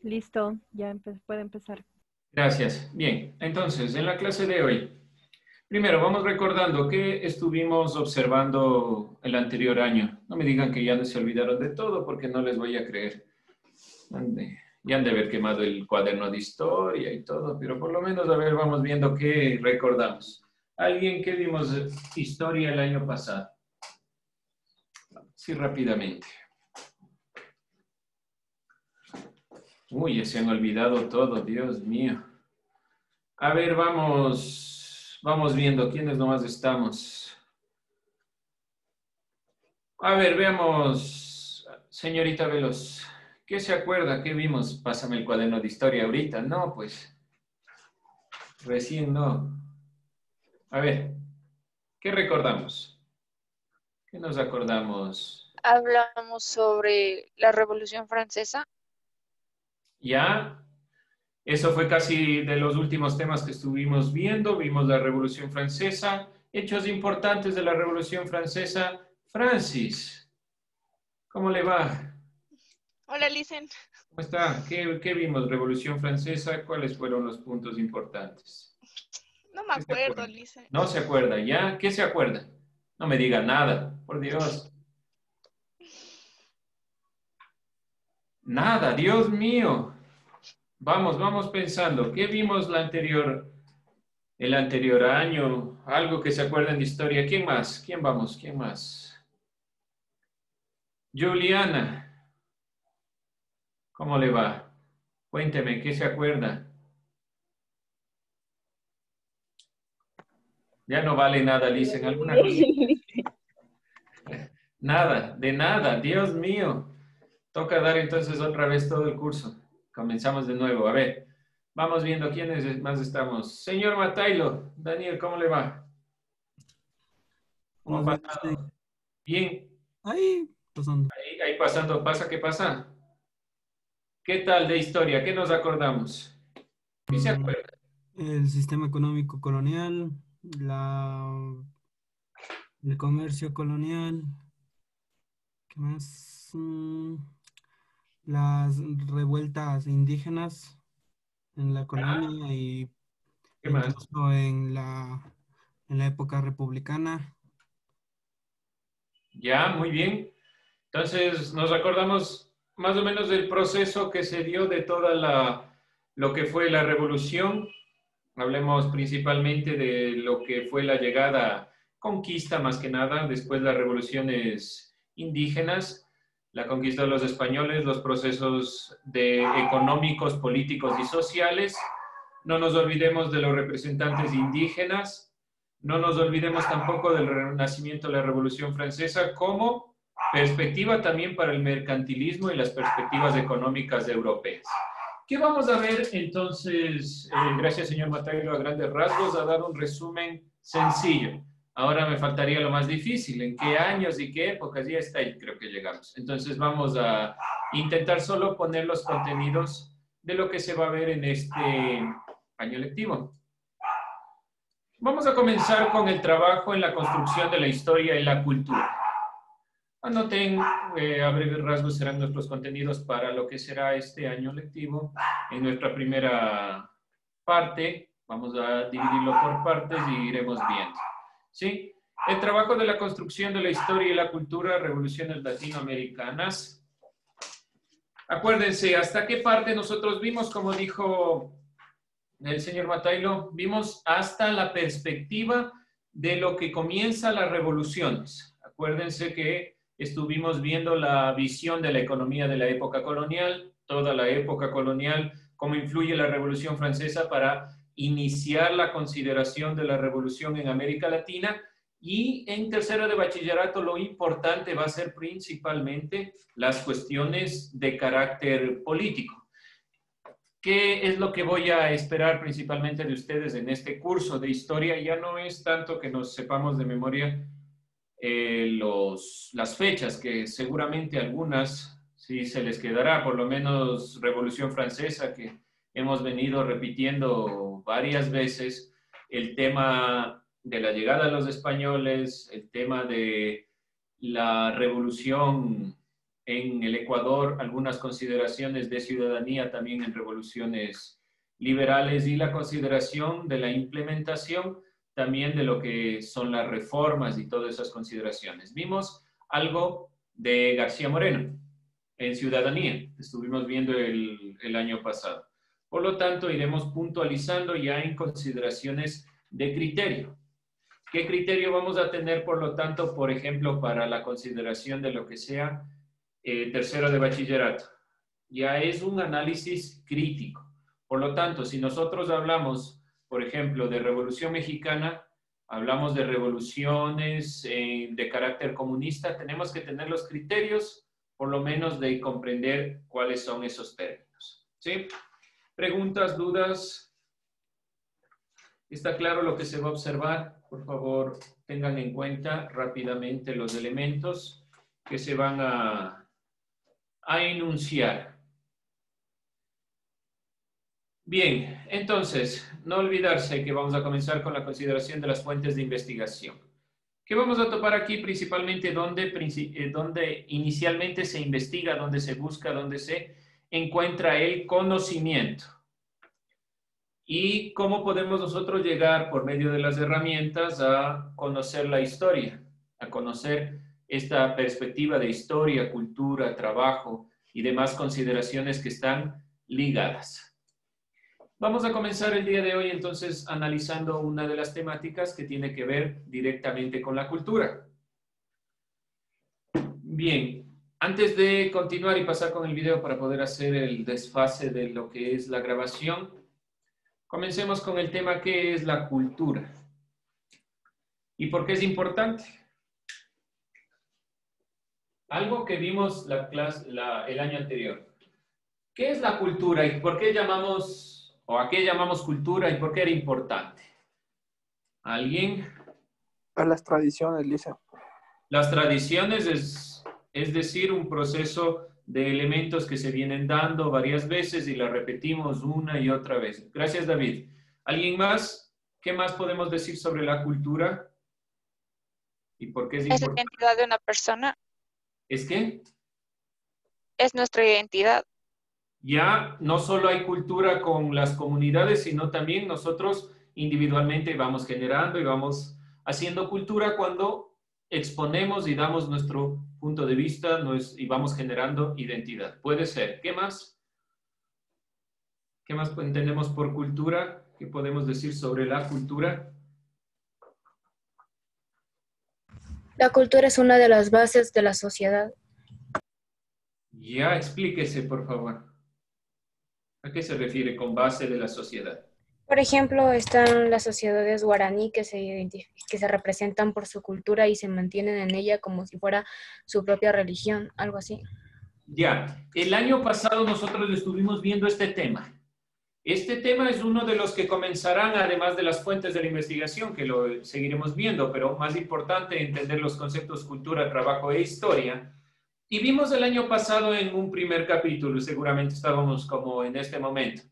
Listo, ya puede empezar. Gracias. Bien, entonces, en la clase de hoy, primero vamos recordando qué estuvimos observando el anterior año. No me digan que ya no se olvidaron de todo porque no les voy a creer. Ya han de haber quemado el cuaderno de historia y todo, pero por lo menos, a ver, vamos viendo qué recordamos. ¿Alguien que vimos historia el año pasado? Sí, rápidamente. Uy, ya se han olvidado todo, Dios mío. A ver, vamos viendo quiénes nomás estamos. A ver, veamos, señorita Veloz, ¿qué se acuerda? ¿Qué vimos? Pásame el cuaderno de historia ahorita. No, pues, recién no. A ver, ¿qué recordamos? ¿Qué nos acordamos? Hablamos sobre la Revolución Francesa. Ya, eso fue casi de los últimos temas que estuvimos viendo. Vimos la Revolución Francesa, hechos importantes de la Revolución Francesa. Francis, ¿cómo le va? Hola, Licen. ¿Cómo está? ¿Qué vimos? Revolución Francesa, ¿cuáles fueron los puntos importantes? No me ¿Qué se acuerdo, acuerda? Licen. No se acuerda, ¿ya? ¿Qué se acuerda? No me diga nada, por Dios. Nada, Dios mío. Vamos pensando. ¿Qué vimos el anterior año? Algo que se acuerden de historia. ¿Quién más? ¿Quién vamos? ¿Quién más? Juliana, ¿cómo le va? Cuénteme, ¿qué se acuerda? Ya no vale nada, Lisen. ¿Alguna cosa? Nada, de nada, Dios mío. Toca dar entonces otra vez todo el curso. Comenzamos de nuevo. A ver, vamos viendo quiénes más estamos. Señor Matailo, Daniel, ¿cómo le va? ¿Cómo ha Buenos días, sí. pasado? Bien. Ahí, pasando. Ahí pasando, pasa, ¿qué pasa? ¿Qué tal de historia? ¿Qué nos acordamos? ¿Qué se Mm, acuerda? El sistema económico colonial, la, el comercio colonial, ¿qué más? Las revueltas indígenas en la colonia y ¿Qué más? incluso en la época republicana. Ya, muy bien. Entonces, nos acordamos más o menos del proceso que se dio de lo que fue la revolución. Hablemos principalmente de lo que fue la llegada, conquista más que nada, después las revoluciones indígenas, la conquista de los españoles, los procesos económicos, políticos y sociales. No nos olvidemos de los representantes indígenas, no nos olvidemos tampoco del renacimiento de la Revolución Francesa como perspectiva también para el mercantilismo y las perspectivas económicas europeas. ¿Qué vamos a ver entonces? Gracias, señor Mataglo, a grandes rasgos, a dar un resumen sencillo. Ahora me faltaría lo más difícil, ¿en qué años y qué épocas? Ya está ahí, creo que llegamos. Entonces vamos a intentar solo poner los contenidos de lo que se va a ver en este año lectivo. Vamos a comenzar con el trabajo en la construcción de la historia y la cultura. Anoten, a breves rasgos serán nuestros contenidos para lo que será este año lectivo. En nuestra primera parte, vamos a dividirlo por partes y iremos viendo. ¿Sí? El trabajo de la construcción de la historia y la cultura, revoluciones latinoamericanas. Acuérdense, ¿hasta qué parte nosotros vimos? Como dijo el señor Matailo, vimos hasta la perspectiva de lo que comienza las revoluciones. Acuérdense que estuvimos viendo la visión de la economía de la época colonial, toda la época colonial, cómo influye la Revolución Francesa para iniciar la consideración de la revolución en América Latina. Y en tercero de bachillerato lo importante va a ser principalmente las cuestiones de carácter político. ¿Qué es lo que voy a esperar principalmente de ustedes en este curso de historia? Ya no es tanto que nos sepamos de memoria las fechas, que seguramente algunas sí se les quedará, por lo menos Revolución Francesa, que hemos venido repitiendo varias veces, el tema de la llegada de los españoles, el tema de la revolución en el Ecuador algunas consideraciones de ciudadanía también en revoluciones liberales y la consideración de la implementación también de lo que son las reformas y todas esas consideraciones. Vimos algo de García Moreno en ciudadanía, estuvimos viendo el año pasado. Por lo tanto, iremos puntualizando ya en consideraciones de criterio. ¿Qué criterio vamos a tener, por lo tanto, por ejemplo, para la consideración de lo que sea tercero de bachillerato? Ya es un análisis crítico. Por lo tanto, si nosotros hablamos, por ejemplo, de Revolución Mexicana, hablamos de revoluciones de carácter comunista, tenemos que tener los criterios, por lo menos, de comprender cuáles son esos términos. ¿Sí? ¿Preguntas, dudas? ¿Está claro lo que se va a observar? Por favor, tengan en cuenta rápidamente los elementos que se van a enunciar. Bien, entonces, no olvidarse que vamos a comenzar con la consideración de las fuentes de investigación. ¿Qué vamos a topar aquí? Principalmente donde inicialmente se investiga, donde se busca, donde se encuentra el conocimiento. Y cómo podemos nosotros llegar por medio de las herramientas a conocer la historia, a conocer esta perspectiva de historia, cultura, trabajo y demás consideraciones que están ligadas. Vamos a comenzar el día de hoy entonces analizando una de las temáticas que tiene que ver directamente con la cultura. Bien, antes de continuar y pasar con el video para poder hacer el desfase de lo que es la grabación, comencemos con el tema que es la cultura. ¿Y por qué es importante? Algo que vimos el año anterior. ¿Qué es la cultura y por qué llamamos, o a qué llamamos cultura y por qué era importante? ¿Alguien? A las tradiciones, Lisa. Las tradiciones es decir, un proceso de elementos que se vienen dando varias veces y la repetimos una y otra vez. Gracias, David. ¿Alguien más? ¿Qué más podemos decir sobre la cultura? ¿Y por qué es Es la importante? identidad de una persona, ¿Es qué? es nuestra identidad. Ya no solo hay cultura con las comunidades, sino también nosotros individualmente vamos generando y vamos haciendo cultura cuando exponemos y damos nuestro punto de vista y vamos generando identidad. Puede ser. ¿Qué más? ¿Qué más entendemos por cultura? ¿Qué podemos decir sobre la cultura? La cultura es una de las bases de la sociedad. Ya, explíquese, por favor. ¿A qué se refiere con base de la sociedad? Por ejemplo, están las sociedades guaraní que se representan por su cultura y se mantienen en ella como si fuera su propia religión, algo así. Ya, el año pasado nosotros estuvimos viendo este tema. Este tema es uno de los que comenzarán, además de las fuentes de la investigación, que lo seguiremos viendo, pero más importante entender los conceptos cultura, trabajo e historia. Y vimos el año pasado en un primer capítulo, seguramente estábamos como en este momento.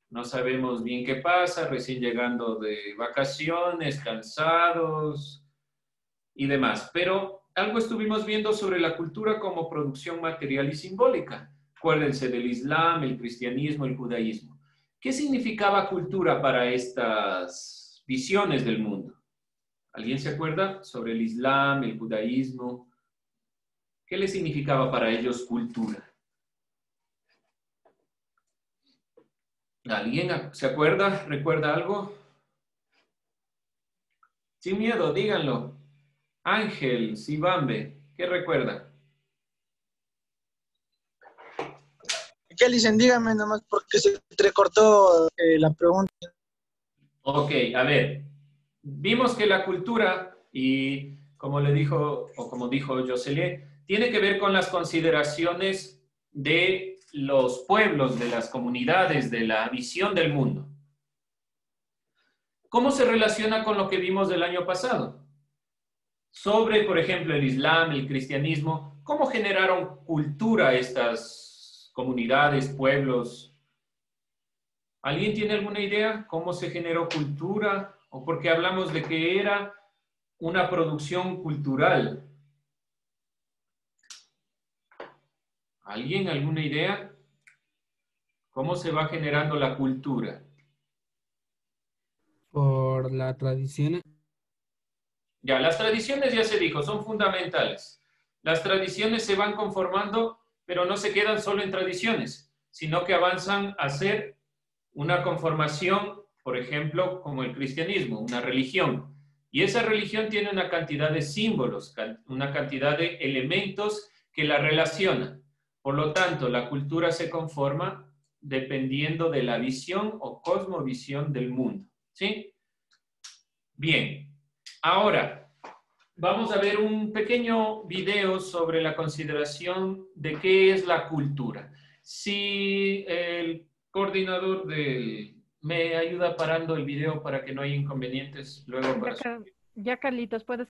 No sabemos bien qué pasa, recién llegando de vacaciones, cansados y demás. Pero algo estuvimos viendo sobre la cultura como producción material y simbólica. Acuérdense del Islam, el cristianismo, el judaísmo. ¿Qué significaba cultura para estas visiones del mundo? ¿Alguien se acuerda sobre el Islam, el judaísmo? ¿Qué le significaba para ellos cultura? ¿Alguien se acuerda? ¿Recuerda algo? Sin miedo, díganlo. Ángel, Sibambe, ¿qué recuerda? ¿Qué dicen? Dígame nomás porque se entrecortó la pregunta. Ok, a ver. Vimos que la cultura, y como le dijo, o como dijo Jocelyn, tiene que ver con las consideraciones de los pueblos, de las comunidades, de la visión del mundo. ¿Cómo se relaciona con lo que vimos del año pasado? Sobre, por ejemplo, el Islam, el cristianismo, ¿cómo generaron cultura estas comunidades, pueblos? ¿Alguien tiene alguna idea cómo se generó cultura? ¿O por qué hablamos de que era una producción cultural? ¿Alguien? ¿Alguna idea? ¿Cómo se va generando la cultura? Por la tradición. Ya, las tradiciones ya se dijo, son fundamentales. Las tradiciones se van conformando, pero no se quedan solo en tradiciones, sino que avanzan a ser una conformación, por ejemplo, como el cristianismo, una religión. Y esa religión tiene una cantidad de símbolos, una cantidad de elementos que la relacionan. Por lo tanto, la cultura se conforma dependiendo de la visión o cosmovisión del mundo. ¿Sí? Bien. Ahora, vamos a ver un pequeño video sobre la consideración de qué es la cultura. Si el coordinador me ayuda parando el video para que no haya inconvenientes luego para subir Ya, Carlitos, puedes.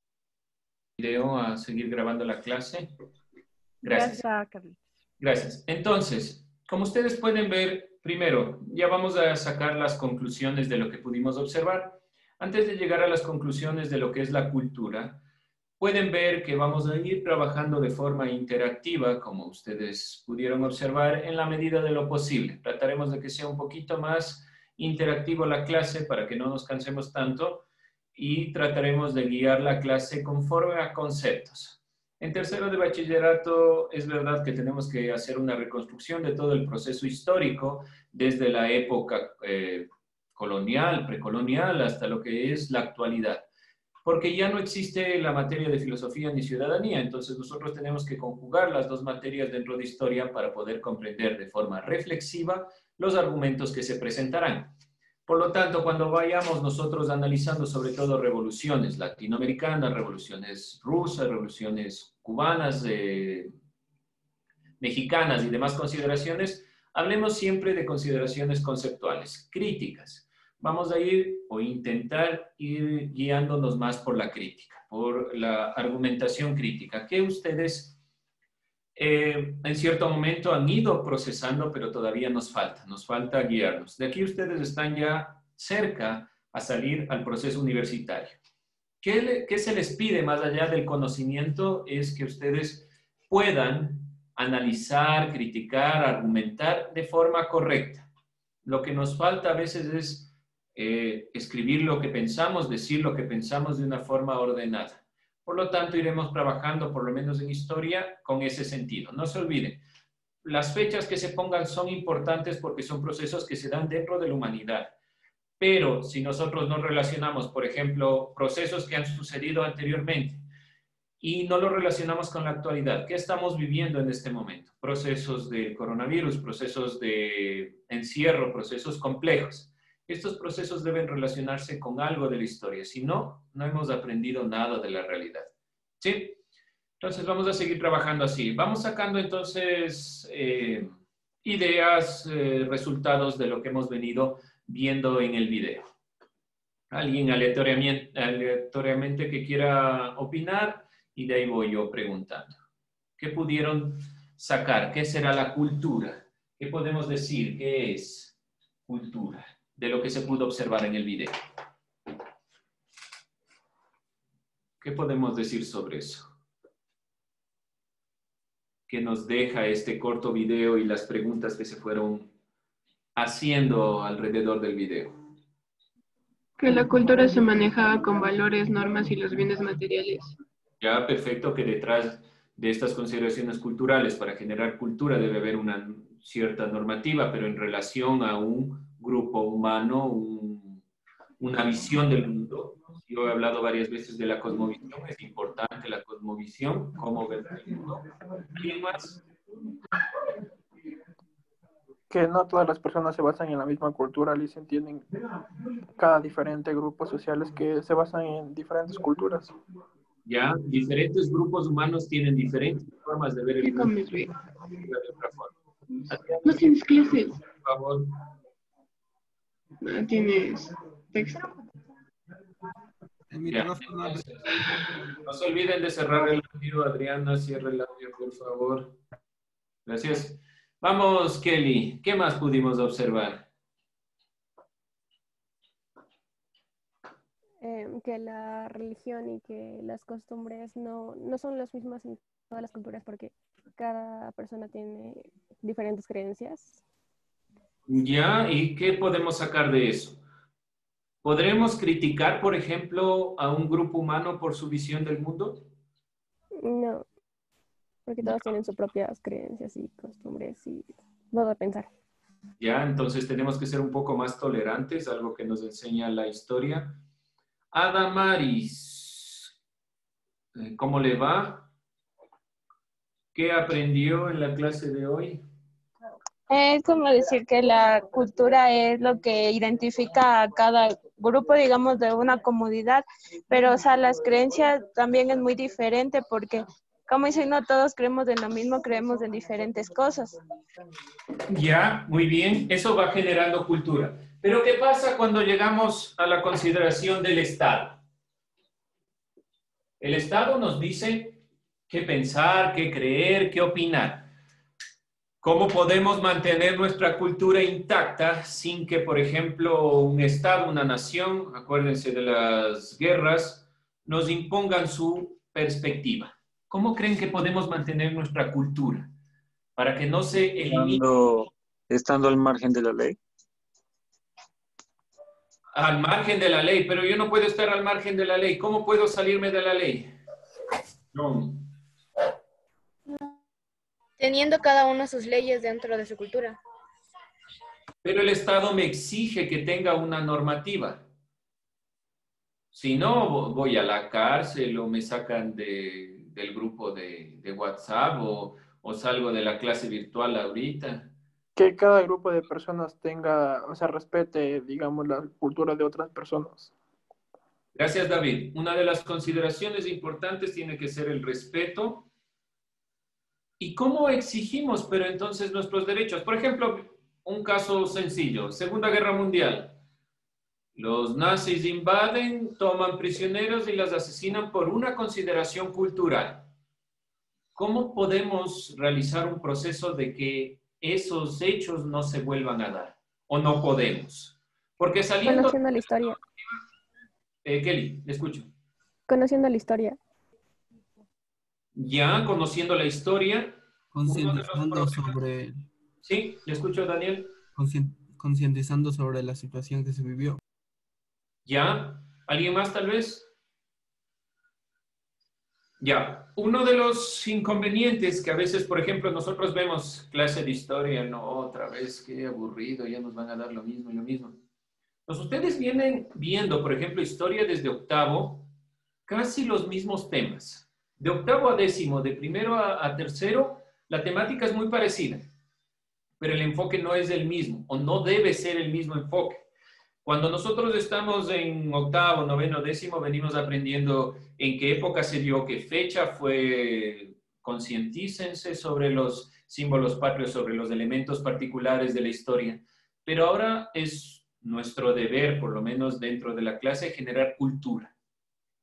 el video a seguir grabando la clase. Ya Gracias. está, Carlitos. Gracias. Entonces, como ustedes pueden ver, primero, ya vamos a sacar las conclusiones de lo que pudimos observar. Antes de llegar a las conclusiones de lo que es la cultura, pueden ver que vamos a ir trabajando de forma interactiva, como ustedes pudieron observar, en la medida de lo posible. Trataremos de que sea un poquito más interactivo la clase para que no nos cansemos tanto y trataremos de guiar la clase conforme a conceptos. En tercero de bachillerato es verdad que tenemos que hacer una reconstrucción de todo el proceso histórico desde la época colonial, precolonial, hasta lo que es la actualidad. Porque ya no existe la materia de filosofía ni ciudadanía, entonces nosotros tenemos que conjugar las dos materias dentro de historia para poder comprender de forma reflexiva los argumentos que se presentarán. Por lo tanto, cuando vayamos nosotros analizando sobre todo revoluciones latinoamericanas, revoluciones rusas, revoluciones cubanas, mexicanas y demás consideraciones, hablemos siempre de consideraciones conceptuales, críticas. Vamos a ir o intentar ir guiándonos más por la crítica, por la argumentación crítica, que ustedes en cierto momento han ido procesando, pero todavía nos falta guiarnos. De aquí ustedes están ya cerca a salir al proceso universitario. ¿Qué se les pide más allá del conocimiento? Es que ustedes puedan analizar, criticar, argumentar de forma correcta. Lo que nos falta a veces es escribir lo que pensamos, decir lo que pensamos de una forma ordenada. Por lo tanto, iremos trabajando, por lo menos en historia, con ese sentido. No se olviden, las fechas que se pongan son importantes porque son procesos que se dan dentro de la humanidad. Pero si nosotros no relacionamos, por ejemplo, procesos que han sucedido anteriormente y no lo relacionamos con la actualidad, ¿qué estamos viviendo en este momento? Procesos de coronavirus, procesos de encierro, procesos complejos. Estos procesos deben relacionarse con algo de la historia, si no, no hemos aprendido nada de la realidad. ¿Sí? Entonces vamos a seguir trabajando así. Vamos sacando entonces ideas, resultados de lo que hemos venido viendo en el video. ¿Alguien aleatoriamente que quiera opinar? Y de ahí voy yo preguntando. ¿Qué pudieron sacar? ¿Qué será la cultura? ¿Qué podemos decir? ¿Qué es cultura? De lo que se pudo observar en el video. ¿Qué podemos decir sobre eso? ¿Qué nos deja este corto video y las preguntas que se fueron haciendo alrededor del video? Que la cultura se manejaba con valores, normas y los bienes materiales. Ya, perfecto, que detrás de estas consideraciones culturales, para generar cultura debe haber una cierta normativa, pero en relación a un grupo humano, una visión del mundo. Yo he hablado varias veces de la cosmovisión, es importante la cosmovisión, cómo ver el mundo. ¿Alguien más? Que no todas las personas se basan en la misma cultura, Alicia, tienen cada diferente grupos sociales que se basan en diferentes culturas. Ya, diferentes grupos humanos tienen diferentes formas de ver el ¿Qué mundo comes, güey? de otra forma. No tienes clases. Por favor. No tienes texto. El Ya, micrófono. entonces, no se olviden de cerrar el audio. Adriana, cierra el audio, por favor. Gracias. Vamos, Kelly. ¿Qué más pudimos observar? Que la religión y que las costumbres no son las mismas en todas las culturas porque cada persona tiene diferentes creencias. Ya, ¿y qué podemos sacar de eso? ¿Podremos criticar, por ejemplo, a un grupo humano por su visión del mundo? No, porque todos tienen sus propias creencias y costumbres y modo de pensar. Ya, entonces tenemos que ser un poco más tolerantes, algo que nos enseña la historia. Adamaris, ¿cómo le va? ¿Qué aprendió en la clase de hoy? Es como decir que la cultura es lo que identifica a cada grupo, digamos, de una comunidad, pero, o sea, las creencias también es muy diferente porque, como dicen, no todos creemos en lo mismo, creemos en diferentes cosas. Ya, muy bien, eso va generando cultura. Pero ¿qué pasa cuando llegamos a la consideración del Estado? El Estado nos dice qué pensar, qué creer, qué opinar. ¿Cómo podemos mantener nuestra cultura intacta sin que, por ejemplo, un Estado, una nación, acuérdense de las guerras, nos impongan su perspectiva? ¿Cómo creen que podemos mantener nuestra cultura para que no se elimine? Estando al margen de la ley. Al margen de la ley, pero yo no puedo estar al margen de la ley. ¿Cómo puedo salirme de la ley? No. Teniendo cada uno sus leyes dentro de su cultura. Pero el Estado me exige que tenga una normativa. Si no, voy a la cárcel o me sacan del grupo de WhatsApp o salgo de la clase virtual ahorita. Que cada grupo de personas tenga, o sea, respete, digamos, la cultura de otras personas. Gracias, David. Una de las consideraciones importantes tiene que ser el respeto. ¿Y cómo exigimos, pero entonces, nuestros derechos? Por ejemplo, un caso sencillo, Segunda Guerra Mundial. Los nazis invaden, toman prisioneros y las asesinan por una consideración cultural. ¿Cómo podemos realizar un proceso de que esos hechos no se vuelvan a dar? ¿O no podemos? Porque saliendo... Conociendo la historia. Kelly, le escucho. Conociendo la historia. Ya conociendo la historia. Concientizando sobre... Sí, le escucho, Daniel. Concientizando sobre la situación que se vivió. ¿Ya? ¿Alguien más tal vez? Ya. Uno de los inconvenientes que a veces, por ejemplo, nosotros vemos clase de historia, no, otra vez, qué aburrido, ya nos van a dar lo mismo y lo mismo. Pues ustedes vienen viendo, por ejemplo, historia desde octavo, casi los mismos temas. De octavo a décimo, de primero a tercero, la temática es muy parecida, pero el enfoque no es el mismo, o no debe ser el mismo enfoque. Cuando nosotros estamos en octavo, noveno, décimo, venimos aprendiendo en qué época se dio, qué fecha fue, concientícense sobre los símbolos patrios, sobre los elementos particulares de la historia. Pero ahora es nuestro deber, por lo menos dentro de la clase, generar cultura.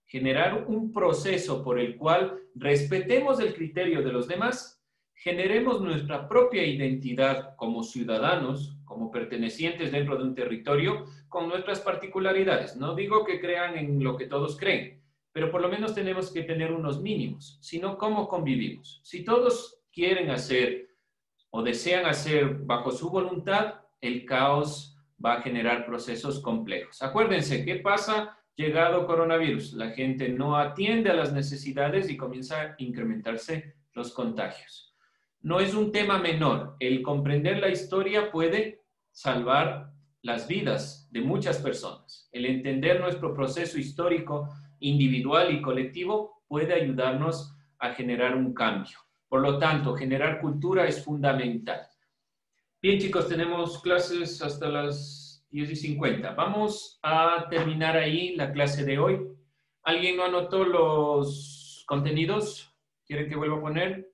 Generar un proceso por el cual respetemos el criterio de los demás, generemos nuestra propia identidad como ciudadanos, como pertenecientes dentro de un territorio, con nuestras particularidades. No digo que crean en lo que todos creen, pero por lo menos tenemos que tener unos mínimos, sino cómo convivimos. Si todos quieren hacer o desean hacer bajo su voluntad, el caos va a generar procesos complejos. Acuérdense, ¿qué pasa llegado coronavirus? La gente no atiende a las necesidades y comienza a incrementarse los contagios. No es un tema menor. El comprender la historia puede salvar las vidas de muchas personas. El entender nuestro proceso histórico individual y colectivo puede ayudarnos a generar un cambio. Por lo tanto, generar cultura es fundamental. Bien, chicos, tenemos clases hasta las 10:50. Vamos a terminar ahí la clase de hoy. ¿Alguien no anotó los contenidos? ¿Quieren que vuelva a poner?